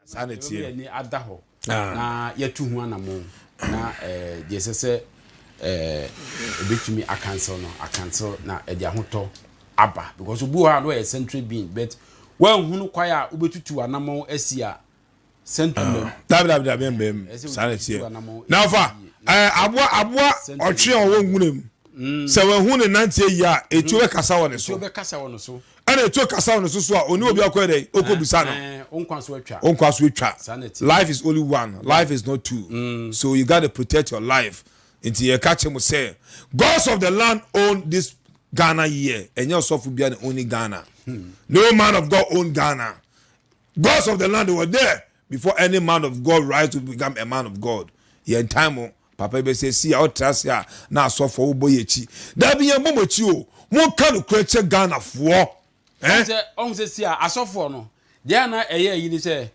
sanity ni adaho na yetu hu anamo na jesese betumi acancel na edia hoto aba because obu ha no central being but when hunu kwaya ubetutu anamo asia central sanity now fa aboa otwe owo ngunem se we hu ne nante ya etu be kasa woni so ana etu kasa woni so a oni obi akwere okobisa no onkwaso atwa life is only one life is not two so you got to protect your life until you catch him say gods of the land own this Ghana here and your soft be only Ghana no man of God own Ghana gods of the land were there before any man of God rise to become a man of God here in time papa be say see out trust ya na so for oboyechi da bi yan momochi o mo kan kweche Ghana fo on say see asofo no dia na eye yi ni say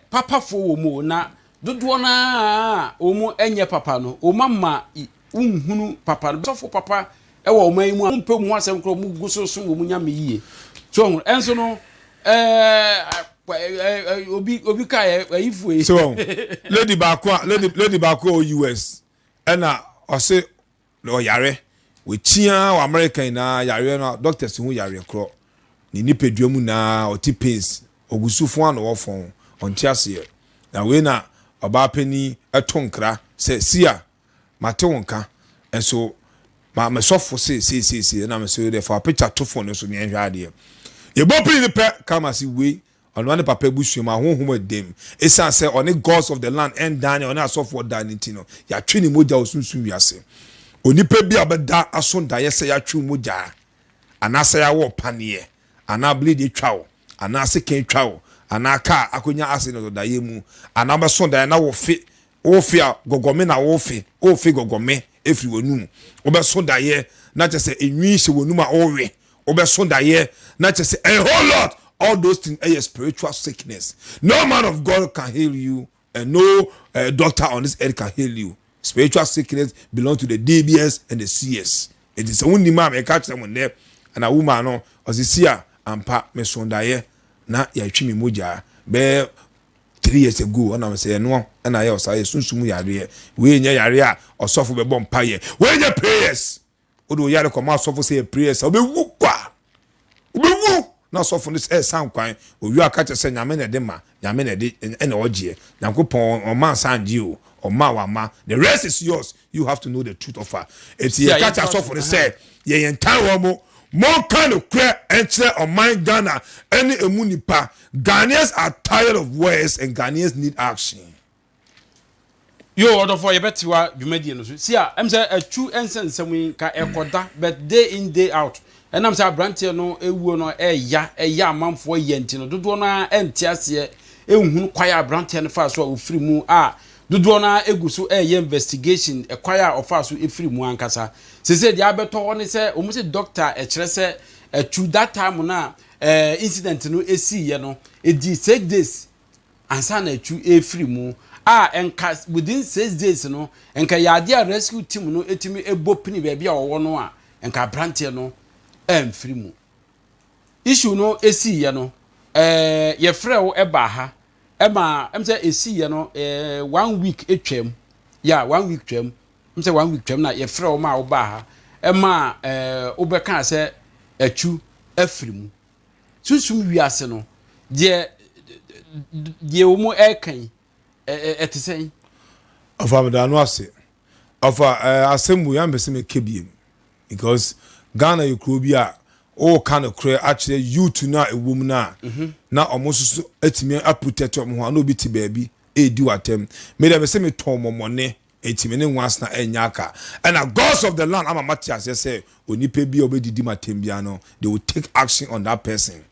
papa fo wo mu na dodo na o mu enye papa no o mama unhunu papa no asofo papa e wo man mu ampe mu asem kro mu gusoso wo mu nya me yie so enso no obi ka ifu so lady bako US na o se lo yare we tia o American na yare no doctors hu yare kro ni nipeduamu na oti pains ogusufo an wo fon on tiase na we na oba pani etonkra se sia mate wonka enso ma me sofo se na me so dey for picture to phone so ni ehwa de ye bo pin ni pe kama si we ono ne papa busu ma honhom adem esan say oni gods of the land and Daniel oni asofo dan ntino ya twe ni moja osunsun wiase oni pe bia beda asonda ye say ya twe moja anasa ya wo panie ana bleed twawo ana se ken twawo ana ka akonya ase no da ye mu ana ba sonda na wo fe a gogome na wo fe gogome efri wonu wo be sonda ye na chese enwi hye wonu ma owe wo be sonda ye na chese a whole lot all those things are spiritual sickness. No man of God can heal you, and no doctor on this earth can heal you. Spiritual sickness belong to the DBS and the CS. It is only man I catch someone there, and a woman no as the seer and pa me sondaye na ya chimi moja be 3 years ago and I say no and I say sunsumu yare we nya yare a osofo be bom paye we nya prayers odo yare come osofo say prayers obe wu kwa obe wu na so for this san kwan owi aka che nyame na de ma nyame na de ene ogie nyankopon o man sanji o ma wa ma the rest is yours you have to know the truth of her eti ye catch so for say ye yentan wo mo more kind of clear enter on my Ghana any emunipa Ghanaians are tired of words and Ghanaians need action yo order for ye betiwa dwumadi no so see am say Atsu ensensem ka ekoda but day in day out and I'm say brantie no ewuo no eya amanfo yenti no dodo na entiase ehunu kwaya brantie no fa so ofiri mu dodo na eguso investigation kwaya ofa so efiri mu ankasa se dia beto woni se omu se doctor kire se Atsu that time na incident no esi ye no edi 6 days ansa na Atsu efiri mu enka within 6 days no enka yade rescue team no etimi ebopini be bia wo no enka brantie no free mu issue no esi ye no ye frɛ eba ha ema em say esi ye no 1 week etwam ya 1 week twam em say 1 week twam na ye frɛ ma wo ba ha ema obeka say Atsu afiri mu susum wiase no de wo mu ekan etisen afa medano ase afa asemu ya mbese me kebiem because Ghana Yukrobia all kind of clear actually you to na a woman na almost etime protect omo no bi ti baby do atem me dem say me ton money etime ne once na enyaka and a gods of the land am Matthias say onipa bi obedidi matem bia no they will take action on that person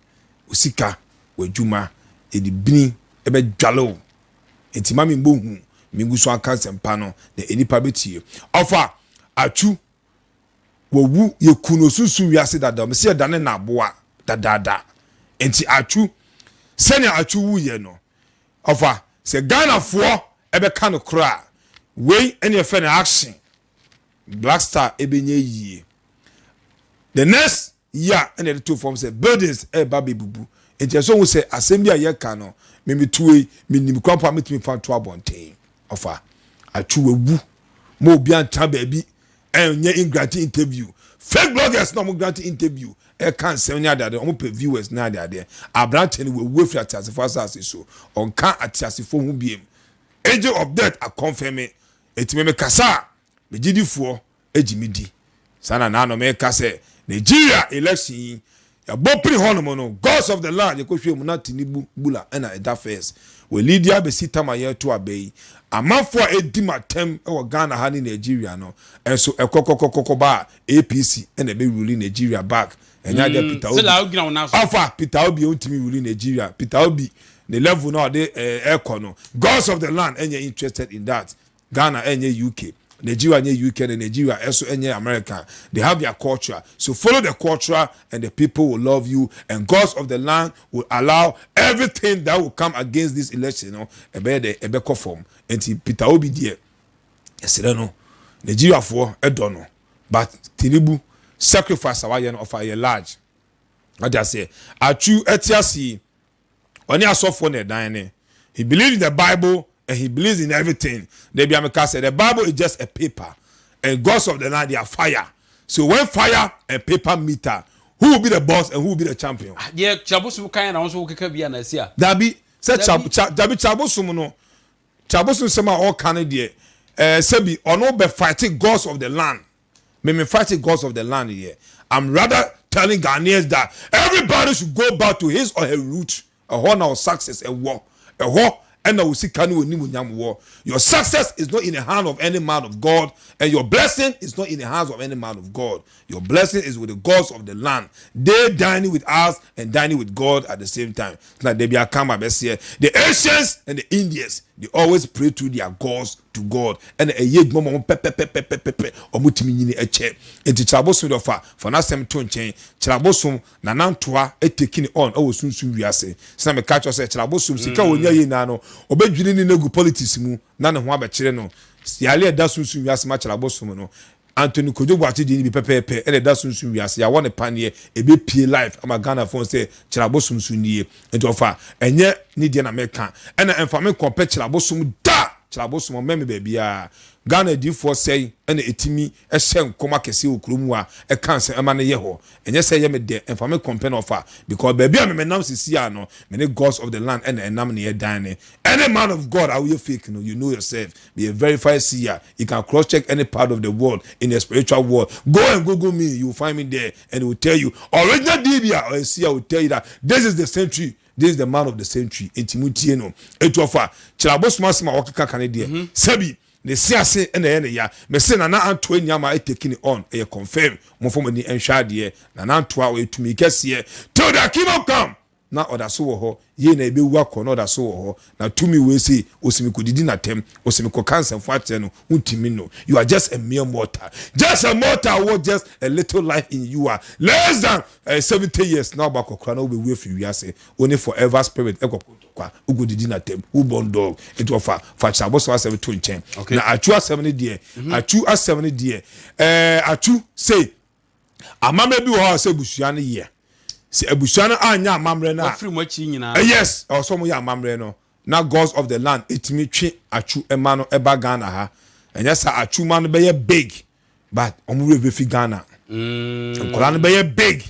usika wajuma edibini ebe dwalo etima mi mbohu mi guso aka sempa no na enipa betie ofa Atsu wowu yekuno susu wiase dada me se dane na aboa dadada enti Atsu sene Atsu wu ye no ofa se Ghana fo ebe ka no kra we ene fe na action Black Star ebenye yie the next year ene the two forms say buildings e ba bebubu enti so wo say asem bi a ye ka no me tuwe me nim kwampa metimi fa to abonten ofa Atsu wewu mo obi anta baabi enye ingrat interview fake bloggers no mo grant interview can send ya that on pay viewers na there Abraham we wait for Atasifo asase so on can Atasifo hu biem angel of death a confirm etime kasa me gidifo ejimidi sana na no me kase Nigeria election ya bopri hono no gods of the land yekohwe mu na tinibu bula na eda first we Lydia be sitama ye to abei amanfo edimatem e wo Ghana ha ni Nigeria no enso ekokokokoko ba APC na be rule Nigeria back enya de Peter Obi afa Peter Obi ontimi rule Nigeria Peter Obi the level now they no gods of the land enye interested in that Ghana enye UK Nigeria enye UK and Nigeria also enye America they have their culture so follow the culture and the people will love you and gods of the land will allow everything that will come against this election you know ebe conform and Peter Obi there yesere no Nigeria for edono but Tinubu sacrifice our yen of a large I just say Atsu etiasi oni asofo na dan he believes in the Bible and he believes in everything. They be ameka say the Bible is just a paper and gods of the land they are fire. So when fire and paper meter, who will be the boss and who will be the champion? Yeah, Chabosu kind na also keka bia na sia. Dabi say Chabosu no. Chabosu say ma all Canada sebi ono be fighting gods of the land. Me fighting gods of the land here. I'm rather telling Ghanaians that everybody should go back to his or her root. A honor of success a war. A war and will see war. Your success is not in the hand of any man of God, and your blessing is not in the hands of any man of God. Your blessing is with the gods of the land. They dining with us and dining with God at the same time. It's like they be a kama here. The Asians and the Indians, they always pray to their gods to God. And a yeg mama or mutimini a chair. And the Chabosum of for na sem ton chain. Chabosum nanantua a taking on. Oh, soon we are say. Some catch us at Chabosum, Sika Wonya nano, obey Juni no politics mu, none of Waba Chireno. Sialia does soon we ask much Chabosum no. Anthony Kojo wati di bi pepepe and da sunsun wiase ya won pan ye e be pay life ama Ghana phone say Chirabosum sunnie enti ofa enye ni de na meka and enfame compare Chirabosum da Chirabosum meme ba bia Ghana di for say and etimi e hye nkoma kese okromu a e kan se ema ne ye ho enye say ye me de enfame compare no fa because ba bia me nam sisi ano me ne gods of the land and enam ne ye dan ne any man of God are you fake no you know yourself be a verified seer you can cross check any part of the world in the spiritual world go and Google me you will find me there and it will tell you original Dibia or a seer will tell you that this is the century. This is the man of the century. Intimutie no. Etuofa. Chirabosuma sima wakika kanedie. Sebi. Ne siase ene ene ya. Me se na anto nyama e taking it on. E confirm. Mo fo mani enhwade na anto a etumi kese. Till the kingdom come. Na oda so wo ho. Ye na ebe wu akọ na oda so wo ho. Na tumi we say osimi kodidi na tem. Osimi ko cancer fo ate no. Untimi no. You are just a mere mortal. Just a mortal with just a little life in you are. Less than 70 years now back okra na we fi wiase. Only forever spirit ekọ kwa ugodidi na tem. Who born dog. It offer for Chabosum asem to nchen. Na Atsu asem ne de. Atsu asem ne de. Atsu say amama bi wo ha say busua ne ye. Si ebusuana anya amamre na free mochi nyina yes also mo ya amamre no na gods of the land etimi twe Atsu ema no eba Ghana ha enya sa Atsu ma no be ye big but omure be fi Ghana enkola no be ye big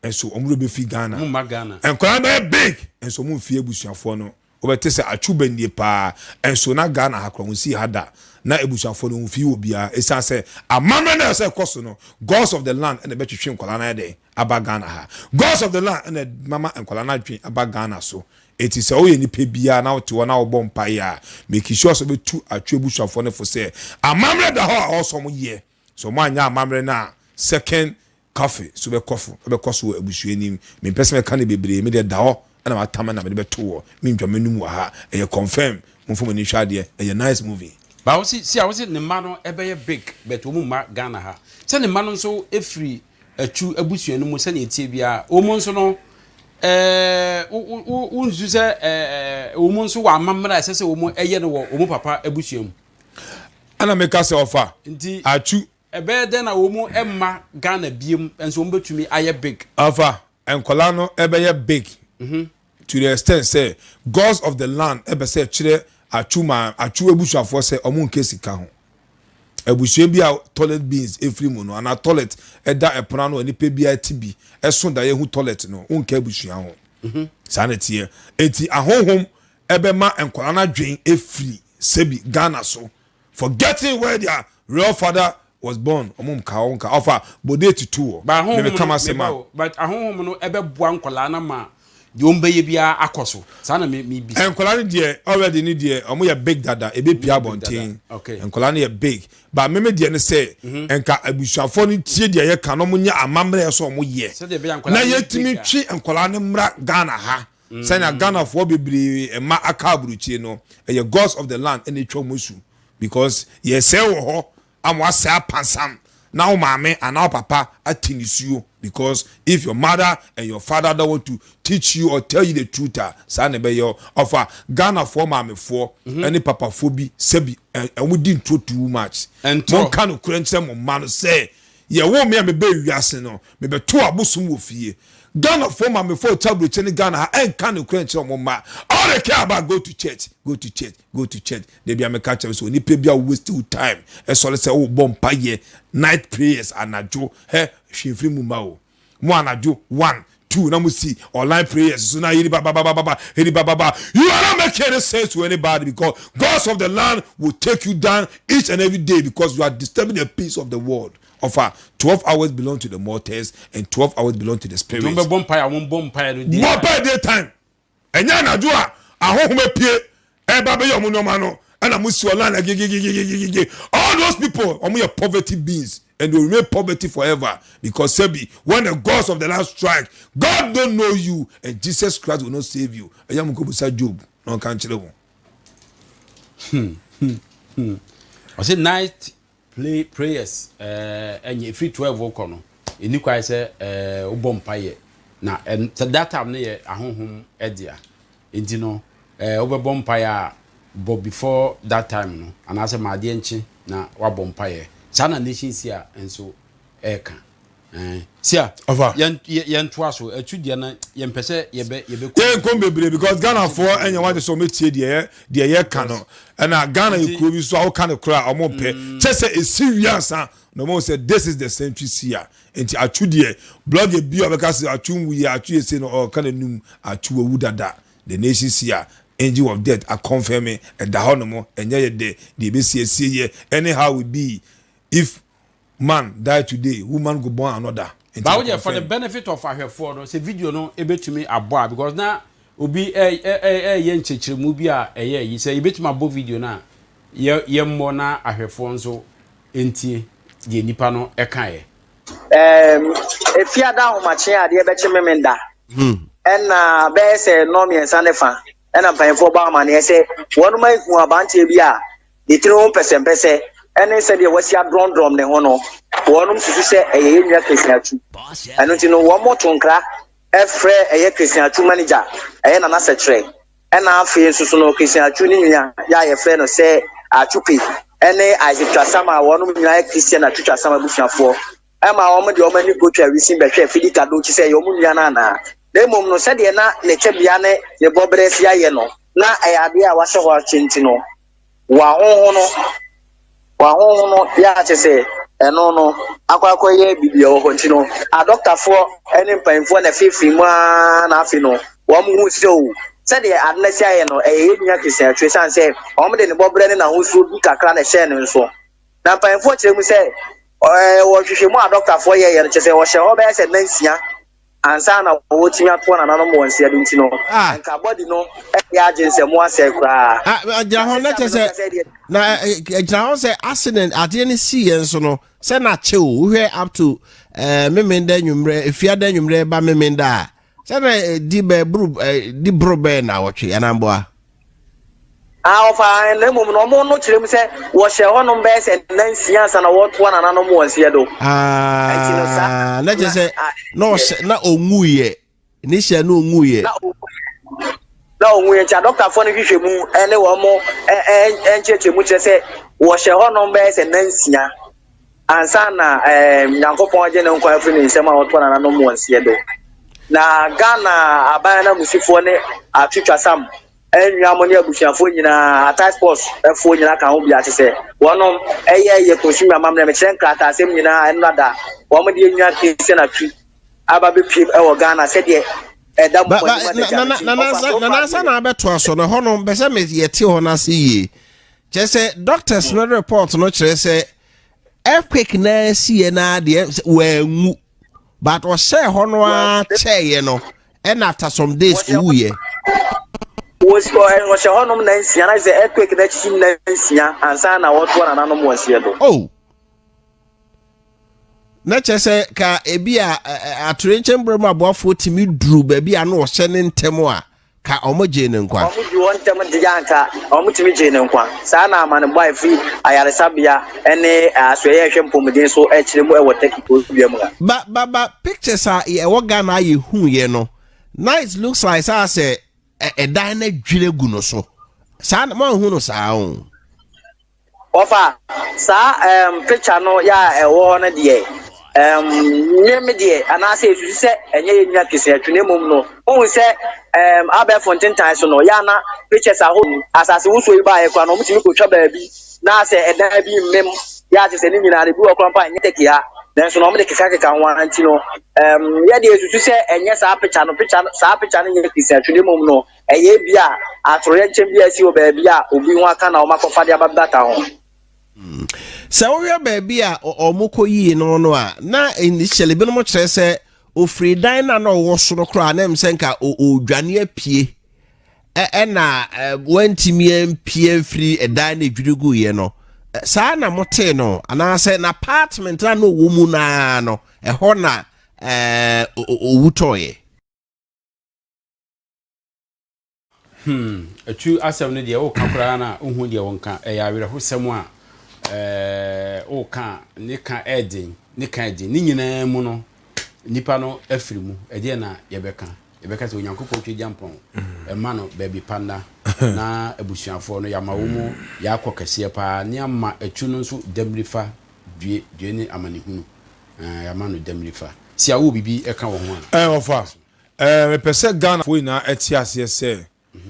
enso omure be fi Ghana enkola be ye big enso mo fi ebusuafo no obete se Atsu banie pa enso na Ghana ha kro si hada na ebusuafo no fi obia esa se amamre na se koso no gods of the land and be twetwe enkola na de Abagana ha. Gods of the land and mama and Kolana dream Abagana so. It is all any pebia now to 1 hour bomb paya. Make sure so be 2 attribution for say. A mamre the whole also year. So man ya mamre na second coffee. So be coffee. Be coffee ebusuanim. Me person can be bre me de da and my time na me be to. Me ntwamenu mu ha. E you confirm. Mo fo mani hwade e nice movie. But I was the man no ebe big but wo mu Ghana ha. Say the man so efri Atsu abusua no mu se na etie bia omo nso no unzu se omo nso wa amamra se omo eye no wo omo papa abusua mu ana meka se ofa nti Atsu ebe de na omo emma Ghana biem enso omo betumi aye big afa enkola no ebe ye big to the extent say gods of the land ebe say chire achu ebusuafo say omo nke sika ho ebusua bi a toilet beans every mu no ana toilet eda epona no ani pe bia tibi eso da ye hu toilet no unka ebusua ho sanity enti ahohom ebe ma enkwala na dwen efri sebi Ghana so forgetting where their real father was born omum ka onka offer bode tutu ba me kama sema but ahohom no ebe bua nkwala na ma de ombeye bia akoso sana me bi enkwala ne de already ne de omo ye big dada ebe pia bonten enkwala ne ye big ba me de ne say enka abusuafo no tie de ye ka no mo nya amamre so omo ye na ye timi twi enkwala ne mra Ghana ha say Ghana for bebre ma akaburuchie no ye gods of the land ene twomosu because ye say wo ho amwa say pansam now mama and now papa atinisuo because if your mother and your father don't want to teach you or tell you the truth say be your offer Ghana for mama for any papa phobia sebi and we didn't too much and one kind of crunch mo man say ye wo me be wiase no me be to abosum wo fie Ghana for mama for tablet chene Ghana and kind of crunch mo ma all they care about go to church they be make catch so ni pe bia waste time e so say wo bompa ye night prayers anajo he hwefri mu ma o mo anajo 1 2 na mo see online prayers so na yiri baba you are not making any sense to anybody because gods of the land will take you down each and every day because you are disturbing the peace of the world. Offer 12 hours belong to the mortals and 12 hours belong to the spirits. Don't be bonfire daytime. And yana do a home pie e baba yo no mano and amusi online all those people are your poverty beings and they will remain poverty forever because sebi when the gods of the land strike God don't know you and Jesus Christ will not save you. Ayam ko busa Job no kan chire wo. I say night prayers and free 12 okono eni kwai say obompaye na that time na ahonhom edia enti no obompaye but before that time no and I say ma de enchi na wabompaye sana nation sia enso eka sia yen twaso atudie na yen pese yebe yen kom bebre because Ghana for enya wa de so metie de ye ka no na Ghana ekuro bi so awo ka no kra omo pe chese e serious no mo say this is the century sia enti atudie blog e bi obeka say atun wi atu ese no o ka nanum atu wu dada the nation sia angel of death are confirming and da hono mo enye ye de be sie ye anyhow we be if man die today woman go born another. But for the benefit of our for say video no ebetumi aboa because na obi ye nchechire mu bi a yi say ebetumi abo video na ye mo na ahwefo nso entie de nipa no eka ye efia da homache ade ebeche memenda na be say no me nsanefa na panfo ba ma na say wonu mai hu abante bi a de 3% ene se de wasi adrondrom ne ho no wonum susu se eye nwa Christian anu ti no wo moto nkra efre eye Christian manager eye na secretary ena afi susu no Christian ni nwa ya ye fre no se achupi ene Isaac Sama wonum nwa Christian atwa Sama busuafo ema wo mo de o mani potwa wisi behwe fidika do chi se ye o mu nwa na demom no se de na ne tebia ne bobresi aye no na ade a wase ho chinti no wa ho no ya chese eno no akwakwa ye bibia ho ntino a doctor for any painful na fifi mu na afi no wo mu hu se o se de adnesi aye no ye nya Christian atwe san se o mo de ne bobre na ho so bi kakra na share ne nso na painful kire mu se wo hwehwe mu a doctor for ye chese wo hye ho be se nansia ansa na wo tinya to na no mo nsia de ntino nka body no ya agency mu ase kra ja ho na chese na ja say accident ade ne see enso no say na che o hwe up to memenda nwumre efiada nwumre ba memenda say na di be bro be na wotwe anamboa ofa na mum no mo no kirem se wo hye hono be se nansia sa na wo to na no mo nsia do na je say no na onwuye ni hye na onwuye na onwuye cha doctor fo ne hwehwe mu ene wo mo encheche mu kire se wo hye hono be se nansia ansa na nyankopon je ne nkwa afri ne nsema wo to na no mo nsia do na Ghana abana musifo ne atwitwa sam enua mo ne abusuafo nyina Xposed efo nyina kan ho bia tese wonom eye consumer amamre me kire nkrata asem nyina enada wo mo de enua kese na twi aba be pie e wo Ghana se de eda mo na abeto aso no hono be se me yete ho na se yi je se doctors no report no kire se earthquake na sie na de wangu but o share hono a cheye no and after some days uye was honom na nsia na ze earthquake na chim na nsia ansa na woto na nanom wansie do oh na chese ka ebi a aturenchen brem aboafo timi duru ba bi a na o hye ne ntemo a ka omoje ne nkwa omoji won ntem de yanka omutimi je ne nkwa sa na amane boy free ayaresabia ene asoye hwe mpomden so ekire mu e wotaki ko biam ga ba pictures a e wo Ghana ye hu ye no nice looks like say a dine dwire gu no so sa na ma hu no sa o ofa sa picture no ya e wo na de nyeme de anase esusu se enye yenua kese atwene mom no ohun se abe fonten tan so no ya na pictures aho asase wuso iba e kwa no mutimi ko twa baabi na se edan bi mem ya se ni nyina re bi wo krampa enye teke ya then so no mo de keka ho anti no ya de esusu se enye sa picture no nye kese atwene mom no eye bia atore nche bia si o baabi a obi ho aka na o makofa de ababata ho se wo ya baabi a omukọ yi no a na initially bi no mo kire se ofri dan na no wo soro kra na mse nka odwane apie na wantimi apie free edan na dwirigu ye no saa na mote no ana se na apartment na no wo mu na no ho na owutoye Atsu asem no de o ka kra na ohun de wonka ya were hosem a o ka ne ka edin ni nyina mu no nipa no afiri mu ede na yebeka se onyankopɔ twe jampon ma no baby panda na abusuafo no yama wo mu ya akokese pa ne ama Atsu no nso damrifa due ni amanehunu yama no damrifa si awo bibi eka wo ho a ofa me pese Ghana fo ina eti ase se